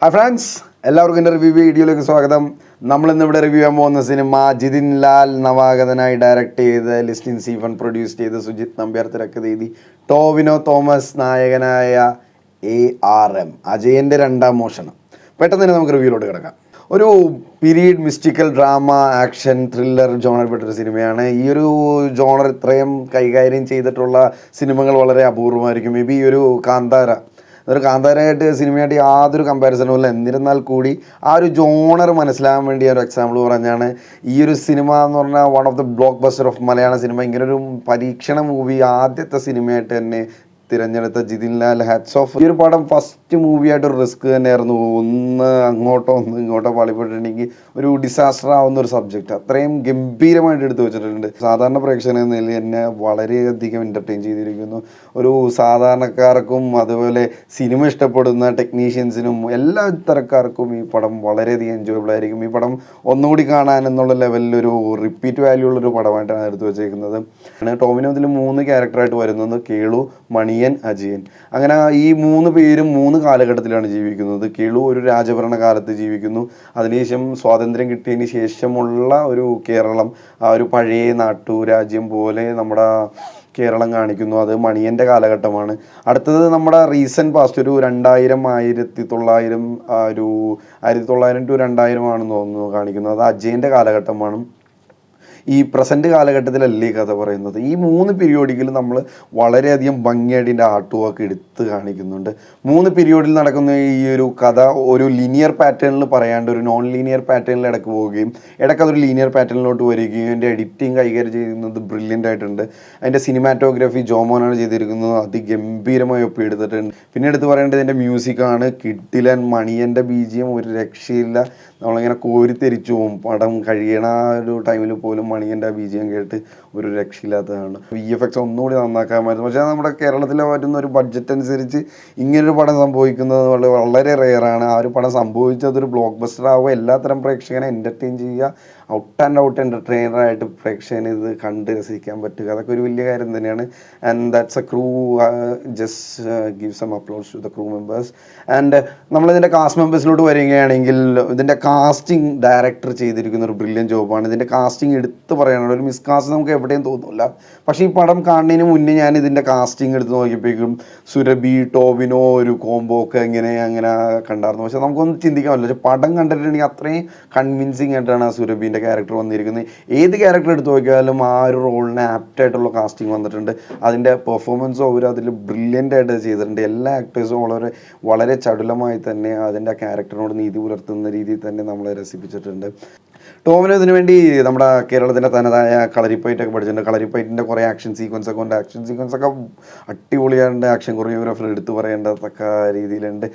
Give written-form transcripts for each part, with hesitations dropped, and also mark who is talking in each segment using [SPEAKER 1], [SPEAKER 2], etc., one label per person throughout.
[SPEAKER 1] Hi friends, എല്ലാവർക്കും എൻ്റെ review വീഡിയോയിലേക്ക് സ്വാഗതം. നമ്മളിന്നിവിടെ റിവ്യൂ ചെയ്യാൻ പോകുന്ന സിനിമ ജിതിൻ ലാൽ നവാഗതനായി ഡയറക്റ്റ് ചെയ്ത് ലിസ്റ്റിൻ സ്റ്റീഫൻ പ്രൊഡ്യൂസ് ചെയ്ത് സുജിത് നമ്പ്യാർ തിരക്കഥ എഴുതി ടോവിനോ തോമസ് നായകനായ ARM അജയൻ്റെ രണ്ടാം മോഷണം. പെട്ടെന്ന് തന്നെ നമുക്ക് റിവ്യൂയിലോട്ട് കിടക്കാം. ഒരു period mystical drama action thriller ജോണറിൽപ്പെട്ടൊരു സിനിമയാണ്. ഈ ഒരു ജോണർ ഇത്രയും കൈകാര്യം ചെയ്തിട്ടുള്ള സിനിമകൾ വളരെ അപൂർവമായിരിക്കും. മേ ബി ഈ ഒരു കാന്താരയായിട്ട് സിനിമയായിട്ട് യാതൊരു കമ്പാരിസണും ഇല്ല. എന്നിരുന്നാൽ കൂടി ആ ഒരു ജോണർ മനസ്സിലാകാൻ വേണ്ടി ഒരു എക്സാമ്പിൾ പറഞ്ഞാണ് ഈ ഒരു സിനിമ എന്ന് പറഞ്ഞാൽ one of the block buster of Malayala cinema. ഇങ്ങനൊരു പരീക്ഷണ മൂവി ആദ്യത്തെ സിനിമയായിട്ട് തന്നെ തിരഞ്ഞെടുത്ത ജിതിൻ ലാൽ, ഹാറ്റ്സ് ഓഫ്. ഈ ഒരു പടം ഫസ്റ്റ് മൂവിയായിട്ടൊരു റിസ്ക് തന്നെയായിരുന്നു. ഒന്ന് അങ്ങോട്ടോ ഒന്ന് ഇങ്ങോട്ടോ പാളിപ്പെട്ടിട്ടുണ്ടെങ്കിൽ ഒരു ഡിസാസ്റ്റർ ആവുന്ന ഒരു സബ്ജക്റ്റ് അത്രയും ഗംഭീരമായിട്ട് എടുത്തു വെച്ചിട്ടുണ്ട്. സാധാരണ പ്രേക്ഷകൻ എന്ന നിലയിൽ എന്നെ വളരെയധികം എൻ്റർടൈൻ ചെയ്തിരിക്കുന്നു. ഒരു സാധാരണക്കാർക്കും അതുപോലെ സിനിമ ഇഷ്ടപ്പെടുന്ന ടെക്നീഷ്യൻസിനും എല്ലാ തരക്കാർക്കും ഈ പടം വളരെയധികം എൻജോയബിൾ ആയിരിക്കും. ഈ പടം ഒന്നുകൂടി കാണാൻ എന്നുള്ള ലെവലിൽ ഒരു റിപ്പീറ്റ് വാല്യൂ ഉള്ളൊരു പടമായിട്ടാണ് എടുത്തു വെച്ചേക്കുന്നത്. ടോവിനോ ഇതിൽ 3 ക്യാരക്ടറായിട്ട് വരുന്നത് കേളു, മണിയൻ, അജയൻ. അങ്ങനെ ഈ 3 പേരും 3 കാലഘട്ടത്തിലാണ് ജീവിക്കുന്നത്. കേളു ഒരു രാജഭരണ കാലത്ത് ജീവിക്കുന്നു. അതിനുശേഷം സ്വാതന്ത്ര്യം കിട്ടിയതിന് ശേഷമുള്ള ഒരു കേരളം, ആ ഒരു പഴയ നാട്ടുരാജ്യം പോലെ നമ്മുടെ കേരളം കാണിക്കുന്നു. അത് മണിയൻ്റെ കാലഘട്ടമാണ്. അടുത്തത് നമ്മുടെ റീസെൻറ്റ് പാസ്റ്റ് ഒരു 1900 ഒരു 1900 to 2000 ആണെന്ന് തോന്നുന്നു കാണിക്കുന്നത്. അത് അജയൻ്റെ കാലഘട്ടമാണ്. ഈ പ്രസൻറ്റ് കാലഘട്ടത്തിലല്ലേ ഈ കഥ പറയുന്നത്. ഈ 3 പീരിയോഡിൽ നമ്മൾ വളരെയധികം ഭംഗിയായിട്ട് ഇതിൻ്റെ ആർട്ട് വർക്ക് എടുത്ത് കാണിക്കുന്നുണ്ട്. 3 പീരിയോഡിൽ നടക്കുന്ന ഈ ഒരു കഥ ഒരു ലീനിയർ പാറ്റേണിൽ പറയാണ്ട് ഒരു നോൺ ലീനിയർ പാറ്റേണിൽ ഇടയ്ക്ക് പോവുകയും ഇടയ്ക്ക് അതൊരു ലീനിയർ പാറ്റേണിലോട്ട് വരികയും അതിൻ്റെ എഡിറ്റിംഗ് കൈകാര്യം ചെയ്യുന്നത് ബ്രില്യൻ്റ് ആയിട്ടുണ്ട്. അതിൻ്റെ സിനിമാറ്റോഗ്രാഫി ജോമോനാണ് ചെയ്തിരിക്കുന്നത്. അതിഗംഭീരമായി ഒപ്പിയെടുത്തിട്ടുണ്ട്. പിന്നെ എടുത്ത് പറയേണ്ടത് ഇതിൻ്റെ മ്യൂസിക്കാണ്. കിഡിലൻ. മണിയൻ്റെ BGM ഒരു രക്ഷയില്ല. നമ്മളിങ്ങനെ കോരിത്തെരിച്ചു പോകും. പടം കഴിയണ ഒരു ടൈമിൽ പോലും മണിയൻ്റെ BGM കേട്ട് ഒരു രക്ഷയില്ലാത്തതാണ്. VFX ഒന്നുകൂടി നന്നാക്കാമായിരുന്നു. പക്ഷേ നമ്മുടെ കേരളത്തിലെ പറ്റുന്ന ഒരു ബഡ്ജറ്റ് അനുസരിച്ച് ഇങ്ങനൊരു പടം സംഭവിക്കുന്നത് വളരെ റെയറാണ്. ആ ഒരു പടം സംഭവിച്ചതൊരു ബ്ലോക്ക് ബസ്റ്റർ ആവുക, എല്ലാത്തരം പ്രേക്ഷകനെ എൻ്റർടൈൻ ചെയ്യുക, ഔട്ട് ആൻഡ് ഔട്ട് എൻ്റർടൈനറായിട്ട് പ്രേക്ഷകന് ഇത് കണ്ട് രസിക്കാൻ പറ്റുക, അതൊക്കെ ഒരു വലിയ കാര്യം തന്നെയാണ്. And that's a crew. Just give some applause to the crew members. And നമ്മളിതിൻ്റെ കാസ്റ്റ് മെമ്പേഴ്സിലോട്ട് വരികയാണെങ്കിൽ ഇതിൻ്റെ കാസ്റ്റിംഗ് ഡയറക്ടർ ചെയ്തിരിക്കുന്ന ഒരു ബ്രില്യൻ ജോബാണ്. ഇതിൻ്റെ കാസ്റ്റിംഗ് എടുത്ത് പറയാനുള്ള ഒരു മിസ്കാസ്റ്റ് നമുക്ക് എവിടെയും തോന്നില്ല. പക്ഷേ ഈ പടം കാണുന്നതിന് മുന്നേ ഞാൻ ഇതിൻ്റെ കാസ്റ്റിംഗ് എടുത്ത് നോക്കിയപ്പോഴേക്കും സുരഭി, ടോവിനോ ഒരു കോംബോ ഒക്കെ അങ്ങനെ കണ്ടായിരുന്നു. പക്ഷെ നമുക്കൊന്നും ചിന്തിക്കാൻ പറ്റില്ല. പക്ഷേ പടം കണ്ടിട്ടുണ്ടെങ്കിൽ അത്രയും കൺവിൻസിങ് ആയിട്ടാണ് ആ സുരഭിൻ്റെ ക്യാരക്ടർ വന്നിരിക്കുന്നത്. ഏത് ക്യാരക്ടർ എടുത്ത് നോക്കിയാലും ആ ഒരു റോളിന് ആപ്റ്റായിട്ടുള്ള കാസ്റ്റിംഗ് വന്നിട്ടുണ്ട്. അതിൻ്റെ പെർഫോമൻസും അവർ അതിൽ ബ്രില്യൻ്റ് ആയിട്ട് ചെയ്തിട്ടുണ്ട്. എല്ലാ ആക്ടേഴ്സും വളരെ ചടുലമായി തന്നെ അതിൻ്റെ ക്യാരക്ടറിനോട് നീതി പുലർത്തുന്ന രീതിയിൽ തന്നെ നമ്മളെ രസിപ്പിച്ചിട്ടുണ്ട്. ടോവിനോ ഇതിനു വേണ്ടി നമ്മുടെ കേരളത്തിൻ്റെ തനതായ കളരിപ്പയറ്റൊക്കെ പഠിച്ചിട്ടുണ്ട്. കളരിപ്പയറ്റിൻ്റെ കുറേ ആക്ഷൻ സീക്വൻസ് ഒക്കെ ഉണ്ട്. ആക്ഷൻ സീക്വൻസ് ഒക്കെ അടിപൊളിയായിട്ട് ആക്ഷൻ കൊറിയോഗ്രാഫർ എടുത്ത് പറയേണ്ടതക്ക രീതിയിലുണ്ട്.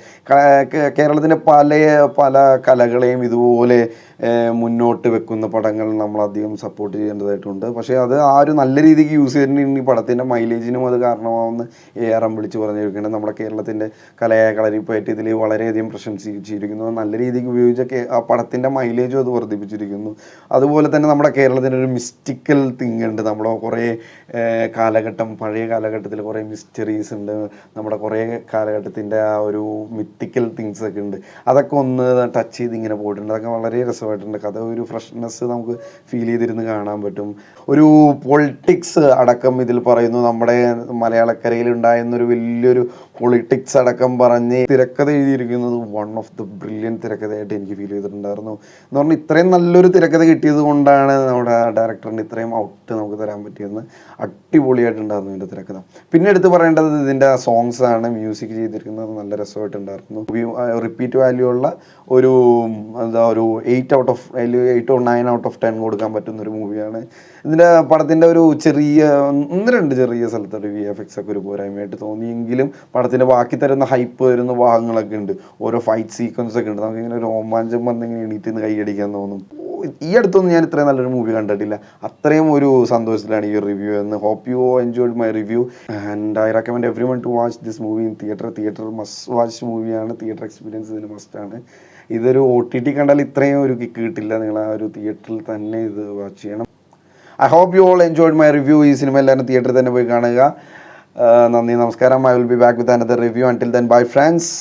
[SPEAKER 1] കേരളത്തിൻ്റെ പല കലകളെയും ഇതുപോലെ മുന്നോട്ട് വെക്കുന്ന പടങ്ങൾ നമ്മളധികം സപ്പോർട്ട് ചെയ്യേണ്ടതായിട്ടുണ്ട്. പക്ഷേ അത് ആ ഒരു നല്ല രീതിക്ക് യൂസ് ചെയ്തിട്ടുണ്ടെങ്കിൽ ഈ പടത്തിൻ്റെ മൈലേജിനും അത് കാരണമാവുമെന്ന് ARM വിളിച്ച് പറഞ്ഞിരിക്കുന്നത്. നമ്മുടെ കേരളത്തിൻ്റെ കലയായ കളരിപ്പയറ്റ് ഇതിൽ വളരെയധികം പ്രശംസിച്ചിരിക്കുന്നു. നല്ല രീതിക്ക് ഉപയോഗിച്ച ആ പടത്തിൻ്റെ മൈലേജും അത് വർദ്ധിപ്പിച്ചിരിക്കുന്നു. അതുപോലെ തന്നെ നമ്മുടെ കേരളത്തിൻ്റെ ഒരു മിസ്റ്റിക്കൽ തിങ് ഉണ്ട്. നമ്മുടെ കുറേ പഴയ കാലഘട്ടത്തിൽ കുറേ മിസ്റ്ററീസ് ഉണ്ട്. നമ്മുടെ കുറേ കാലഘട്ടത്തിൻ്റെ ആ ഒരു മിത്തിക്കൽ തിങ്സ് ഒക്കെ ഉണ്ട്. അതൊക്കെ ഒന്ന് ടച്ച് ചെയ്ത് ഇങ്ങനെ പോയിട്ടുണ്ട്. അതൊക്കെ വളരെ രസമായിട്ടുണ്ട്. കഥ ഒരു ഫ്രഷ്നെസ് നമുക്ക് ഫീൽ ചെയ്തിരുന്ന് കാണാൻ പറ്റും. ഒരു പൊളിറ്റിക്സ് അടക്കം ഇതിൽ പറയുന്നു. നമ്മുടെ മലയാളക്കരയിൽ ഉണ്ടായിരുന്നൊരു വലിയൊരു പൊളിറ്റിക്സ് അടക്കം പറഞ്ഞ് തിരക്കഥ എഴുതിയിരിക്കുന്നത് വൺ ഓഫ് ദ ബ്രില്യൻ തിരക്കഥയായിട്ട് എനിക്ക് ഫീൽ ചെയ്തിട്ടുണ്ടായിരുന്നു. എന്ന് പറഞ്ഞാൽ ഇത്രയും നല്ലൊരു തിരക്കഥ കിട്ടിയത് കൊണ്ടാണ് നമ്മുടെ ഡയറക്ടറിന് ഇത്രയും ഔട്ട് നമുക്ക് തരാൻ പറ്റിയെന്ന്. അടിപൊളിയായിട്ടുണ്ടായിരുന്നു ഇതിൻ്റെ തിരക്കഥ. പിന്നെ എടുത്ത് പറയേണ്ടത് ഇതിൻ്റെ സോങ്സ് ആണ്. മ്യൂസിക് ചെയ്തിരിക്കുന്നത് നല്ല രസമായിട്ടുണ്ടായിരുന്നു. റിപ്പീറ്റ് വാല്യൂ ഉള്ള ഒരു 8 out of 9 out of 10 കൊടുക്കാൻ പറ്റുന്നൊരു മൂവിയാണ്. ഇതിൻ്റെ പടത്തിൻ്റെ ഒരു 1-2 ചെറിയ സ്ഥലത്തൊരു VFX ഒക്കെ ഒരു പോരായ്മയായിട്ട് തോന്നിയെങ്കിലും പടത്തിൻ്റെ ബാക്കി തരുന്ന ഹൈപ്പ് വരുന്ന ഭാഗങ്ങളൊക്കെ ഉണ്ട്. ഓരോ ഫൈറ്റ് സീക്വൻസ് ഒക്കെ ഉണ്ട്. നമുക്കിങ്ങനെ ഒരു രോമാഞ്ചം വന്നിങ്ങനെ എണീറ്റ് നിന്ന് കൈയടിക്കാൻ തോന്നും. ഈ അടുത്തൊന്നും ഞാൻ ഇത്രയും നല്ലൊരു മൂവി കണ്ടിട്ടില്ല. അത്രയും ഒരു സന്തോഷത്തിലാണ് ഈ റിവ്യൂ എന്ന്. Hope you enjoyed my review and I recommend everyone to watch this movie in theatre must watch മൂവിയാണ്. തിയേറ്റർ എക്സ്പീരിയൻസ് ഇതിന് മസ്റ്റാണ്. ഇതൊരു OTT കണ്ടാൽ ഇത്രയും ഒരു കിക്ക് കിട്ടില്ല. നിങ്ങൾ ആ ഒരു തിയേറ്ററിൽ തന്നെ ഇത് വാച്ച് ചെയ്യണം. I hope you all enjoyed my review. ഈ സിനിമ എല്ലാവരും തിയേറ്ററിൽ തന്നെ പോയി കാണുക. നന്ദി, നമസ്കാരം. I will be back with another review. Until then bye friends.